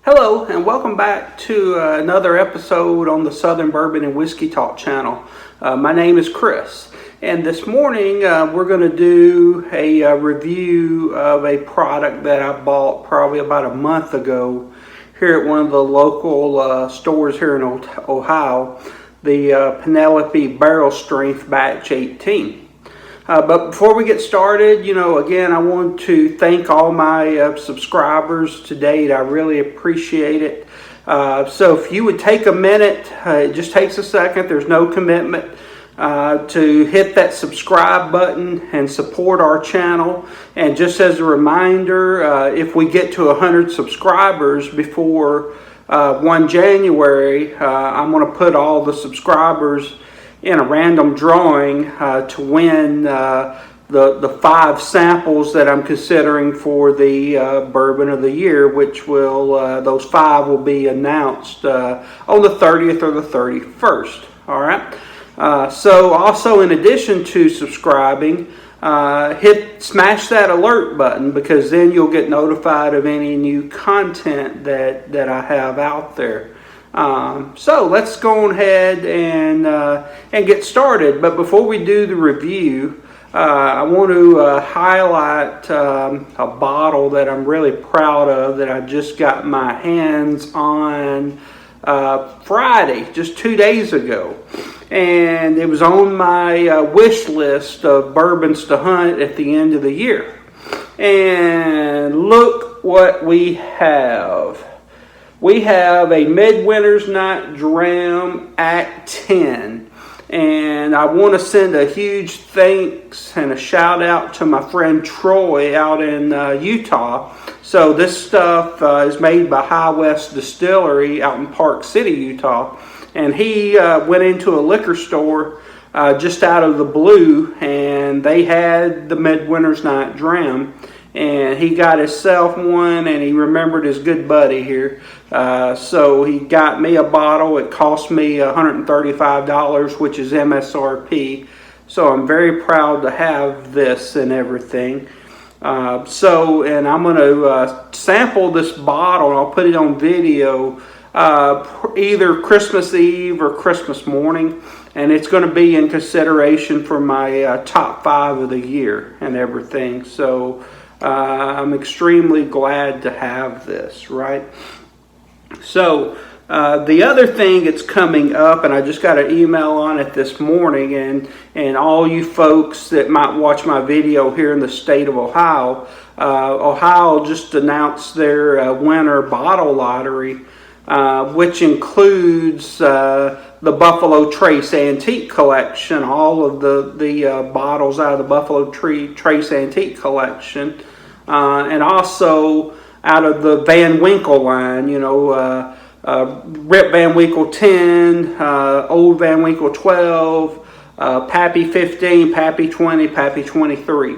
Hello and welcome back to another episode on the Southern Bourbon and Whiskey Talk channel. My name is Chris, and this morning we're going to do a review of a product that I bought probably about a month ago here at one of the local stores here in Ohio, the Penelope Barrel Strength Batch 18. But before we get started, again, I want to thank all my subscribers to date. I really appreciate it. So if you would take a minute, it just takes a second, there's no commitment, to hit that subscribe button and support our channel. And just as a reminder, if we get to 100 subscribers before 1 January, I'm going to put all the subscribers in a random drawing to win the 5 samples that I'm considering for the Bourbon of the Year, which will those 5 will be announced on the 30th or the 31st. All right. So also, in addition to subscribing, smash that alert button, because then you'll get notified of any new content that I have out there. So let's go ahead and get started. But before we do the review, I want to highlight a bottle that I'm really proud of that I just got my hands on Friday, just 2 days ago. And it was on my wish list of bourbons to hunt at the end of the year. And look what we have. We have a Midwinter's Night Dram Act 10, and I want to send a huge thanks and a shout out to my friend Troy out in Utah. So this stuff is made by High West Distillery out in Park City, Utah, and he went into a liquor store just out of the blue, and they had the Midwinter's Night Dram. And he got himself one, and he remembered his good buddy here. So he got me a bottle. It cost me $135, which is MSRP. So I'm very proud to have this and everything. And I'm going to sample this bottle, and I'll put it on video either Christmas Eve or Christmas morning. And it's going to be in consideration for my top 5 of the year and everything. So I'm extremely glad to have this, right? So the other thing that's coming up, and I just got an email on it this morning, and all you folks that might watch my video here in the state of Ohio, Ohio just announced their winter bottle lottery, which includes the Buffalo Trace Antique Collection, all of the bottles out of the Buffalo Trace Antique Collection, and also out of the Van Winkle line, Rip Van Winkle 10, Old Van Winkle 12, Pappy 15, Pappy 20, Pappy 23.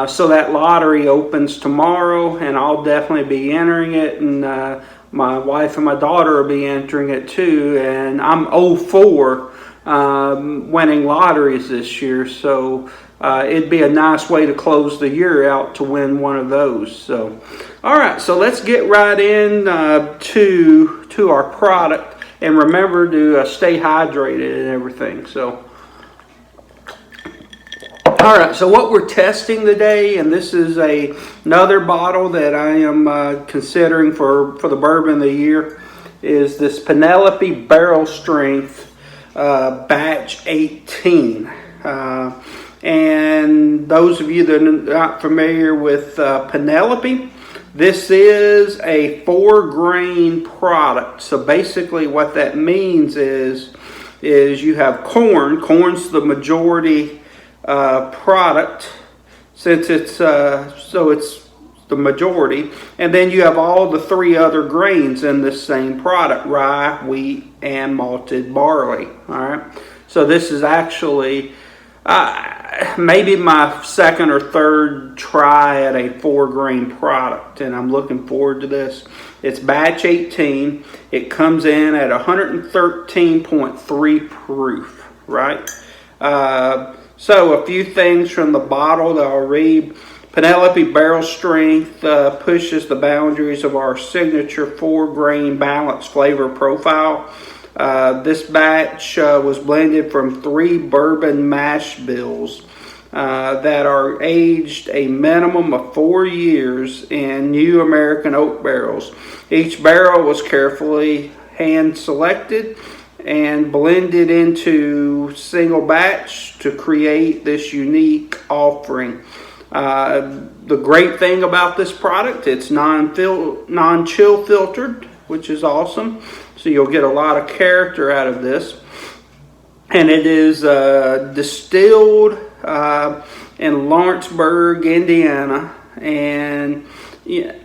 So that lottery opens tomorrow, and I'll definitely be entering it, and my wife and my daughter will be entering it too, and I'm 0-4 winning lotteries this year, so it'd be a nice way to close the year out to win one of those. So, all right, so let's get right in to our product, and remember to stay hydrated and everything. So, all right, so what we're testing today, and this is another bottle that I am considering for the Bourbon of the Year, is this Penelope Barrel Strength Batch 18. And those of you that are not familiar with Penelope, this is a 4-grain product. So basically what that means is you have corn. Corn's the majority product, since it's the majority, and then you have all the 3 other grains in this same product: rye, wheat, and malted barley. All right, so this is actually maybe my second or third try at a 4-grain product, and I'm looking forward to this. It's batch 18. It comes in at 113.3 proof, right? So a few things from the bottle that I'll read. Penelope Barrel Strength pushes the boundaries of our signature 4-grain balanced flavor profile. This batch was blended from 3 bourbon mash bills that are aged a minimum of 4 years in new American oak barrels. Each barrel was carefully hand selected and blended into single batch to create this unique offering. The great thing about this product, it's non-chill filtered, which is awesome. So you'll get a lot of character out of this. And it is distilled in Lawrenceburg, Indiana. And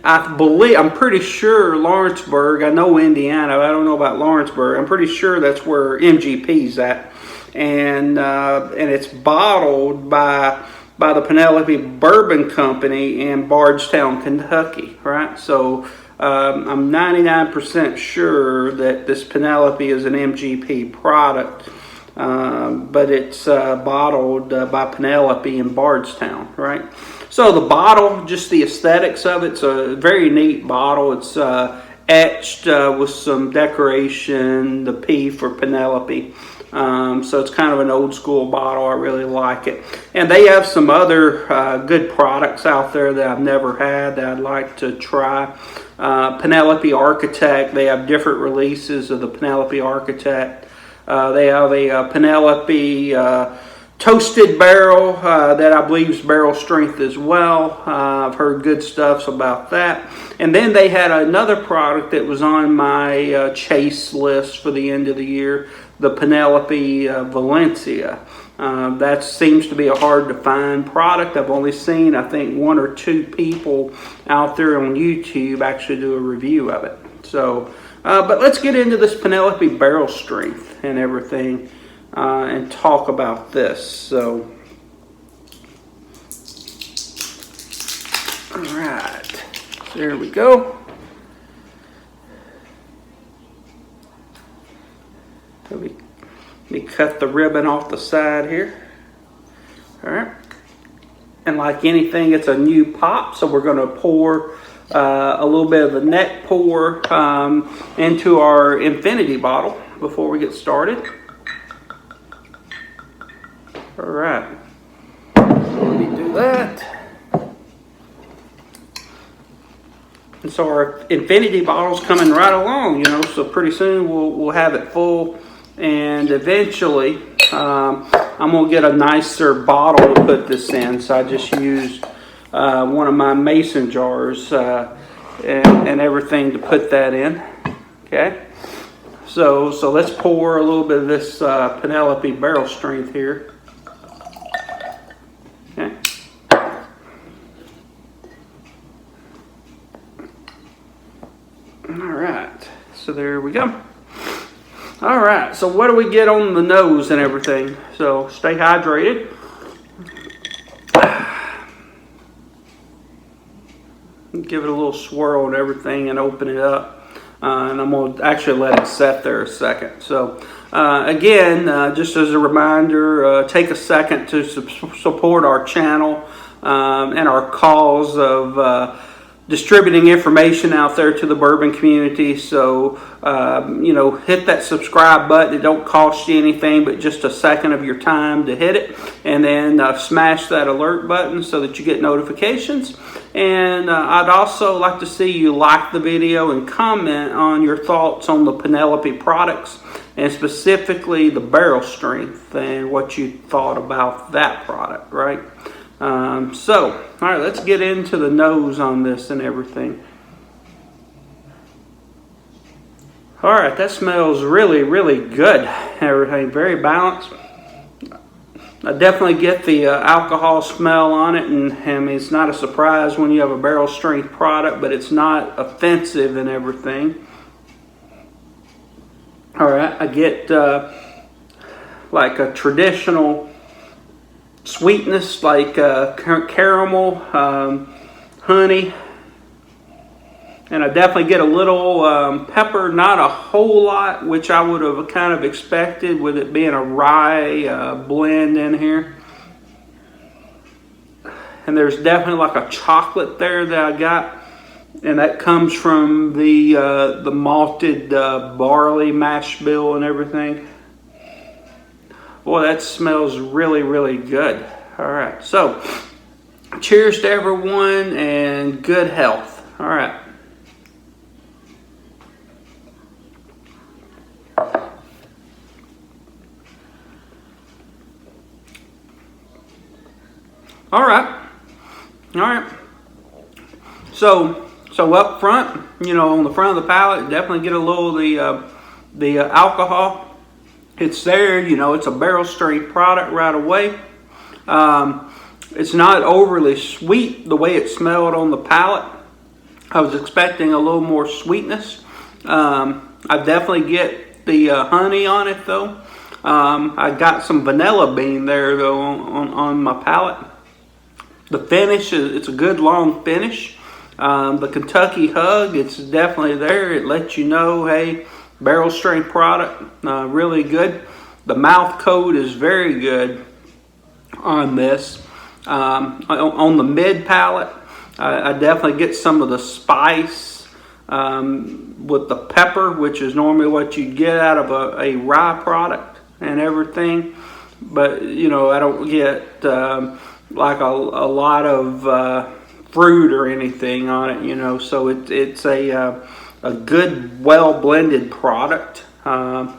I'm pretty sure Lawrenceburg, I know Indiana, but I don't know about Lawrenceburg. I'm pretty sure that's where MGP's at. And it's bottled by the Penelope Bourbon Company in Bardstown, Kentucky, right? So I'm 99% sure that this Penelope is an MGP product, but it's bottled by Penelope in Bardstown, right? So the bottle, just the aesthetics of it's a very neat bottle. It's etched with some decoration, the P for Penelope. So it's kind of an old school bottle. I really like it. And they have some other good products out there that I've never had that I'd like to try. Penelope Architect, they have different releases of the Penelope Architect. They have a Penelope Toasted Barrel that I believe is barrel strength as well. I've heard good stuff about that. And then they had another product that was on my chase list for the end of the year, the Penelope Valencia. That seems to be a hard to find product. I've only seen, I think, 1 or 2 people out there on YouTube actually do a review of it. So, but let's get into this Penelope Barrel Strength and everything and talk about this. So, all right, there we go. Let me cut the ribbon off the side here. All right. And like anything, it's a new pop, so we're going to pour a little bit of a neck pour into our infinity bottle before we get started. All right. So let me do that. And so our infinity bottle's coming right along, you know, so pretty soon we'll have it full. And eventually, I'm going to get a nicer bottle to put this in. So I just used one of my mason jars and everything to put that in. Okay. So let's pour a little bit of this Penelope Barrel Strength here. Okay. All right. So there we go. All right, so what do we get on the nose and everything? So stay hydrated. Give it a little swirl and everything and open it up. And I'm going to actually let it set there a second. So again, just as a reminder, take a second to support our channel and our cause of distributing information out there to the bourbon community. So, you know, hit that subscribe button. It don't cost you anything but just a second of your time to hit it. And then smash that alert button so that you get notifications. And I'd also like to see you like the video and comment on your thoughts on the Penelope products and specifically the barrel strength and what you thought about that product, right? So, all right, let's get into the nose on this and everything. All right, that smells really, really good. Everything very balanced. I definitely get the alcohol smell on it, and I mean, it's not a surprise when you have a barrel strength product, but it's not offensive and everything. All right, I get like a traditional sweetness, like caramel, honey, and I definitely get a little pepper, not a whole lot, which I would have kind of expected with it being a rye blend in here. and there's definitely like a chocolate there that I got, and that comes from the malted barley mash bill and everything. Boy, that smells really, really good. All right, so cheers to everyone and good health. All right. All right. So up front, on the front of the palate, definitely get a little of the alcohol. It's there, it's a barrel strength product right away. It's not overly sweet the way it smelled on the palate. I was expecting a little more sweetness. I definitely get the honey on it though. I got some vanilla bean there though on my palate. The finish, it's a good long finish. The Kentucky hug, it's definitely there. It lets you know, hey, barrel strength product, really good. The mouth coat is very good on this. On the mid palate, I definitely get some of the spice with the pepper, which is normally what you get out of a rye product and everything. But, I don't get like a lot of fruit or anything on it, so it's a good, well blended product. And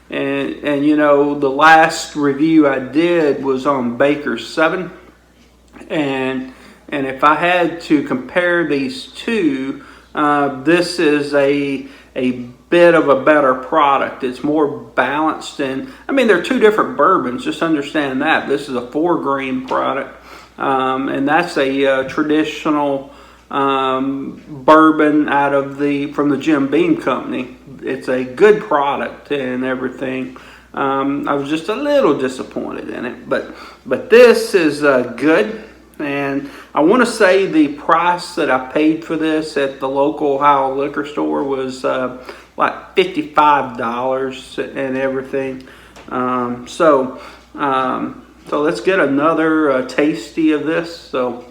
the last review I did was on Baker's 7, and if I had to compare these two, this is a bit of a better product. It's more balanced, and they're two different bourbons. Just understand that this is a 4-grain product, and that's a traditional bourbon from the Jim Beam Company. It's a good product and everything. I was just a little disappointed in it, but this is good. And I want to say the price that I paid for this at the local Ohio liquor store was like $55 and everything. So let's get another tasty of this. So.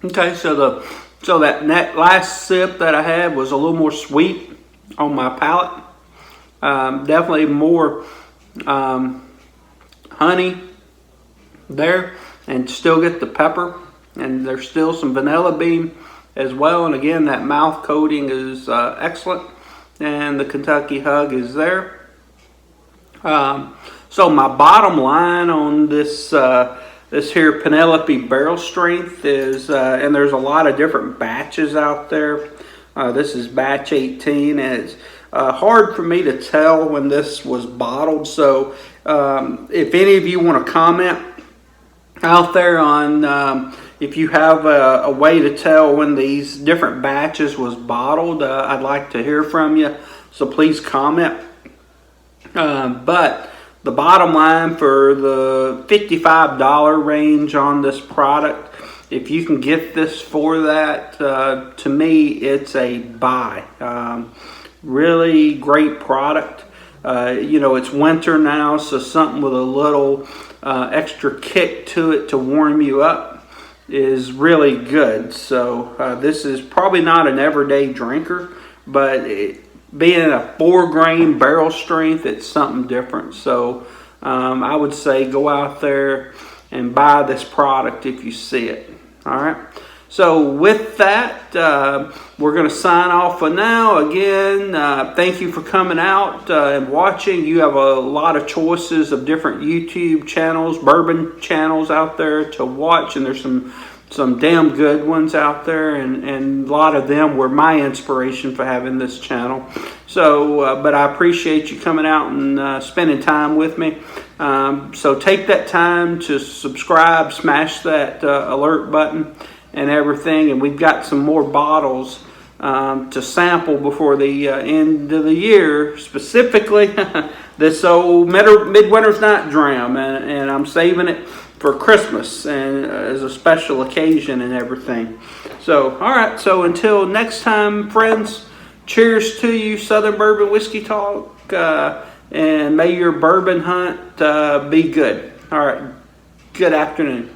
Okay, so that last sip that I had was a little more sweet on my palate. Definitely more honey there, and still get the pepper, and there's still some vanilla bean as well. And again, that mouth coating is excellent, and the Kentucky hug is there. So my bottom line on this here Penelope Barrel Strength is, and there's a lot of different batches out there. This is batch 18, and it's hard for me to tell when this was bottled. So if any of you want to comment out there on if you have a way to tell when these different batches was bottled, I'd like to hear from you. So please comment. But the bottom line for the $55 range on this product, if you can get this for that, to me, it's a buy. Really great product. It's winter now, so something with a little extra kick to it to warm you up is really good. So this is probably not an everyday drinker, but being a 4-grain barrel strength, it's something different. So I would say go out there and buy this product if you see it. All right. So with that, we're going to sign off for now. Again, thank you for coming out and watching. You have a lot of choices of different YouTube channels, bourbon channels out there to watch, and there's some damn good ones out there, and a lot of them were my inspiration for having this channel. So, but I appreciate you coming out and spending time with me. So take that time to subscribe, smash that alert button and everything. And we've got some more bottles to sample before the end of the year. Specifically, this old Midwinter's Night Dram, and I'm saving it for Christmas and as a special occasion and everything. So, all right. So until next time, friends, Cheers to you, Southern Bourbon Whiskey Talk, and may your bourbon hunt be good. All right, good afternoon.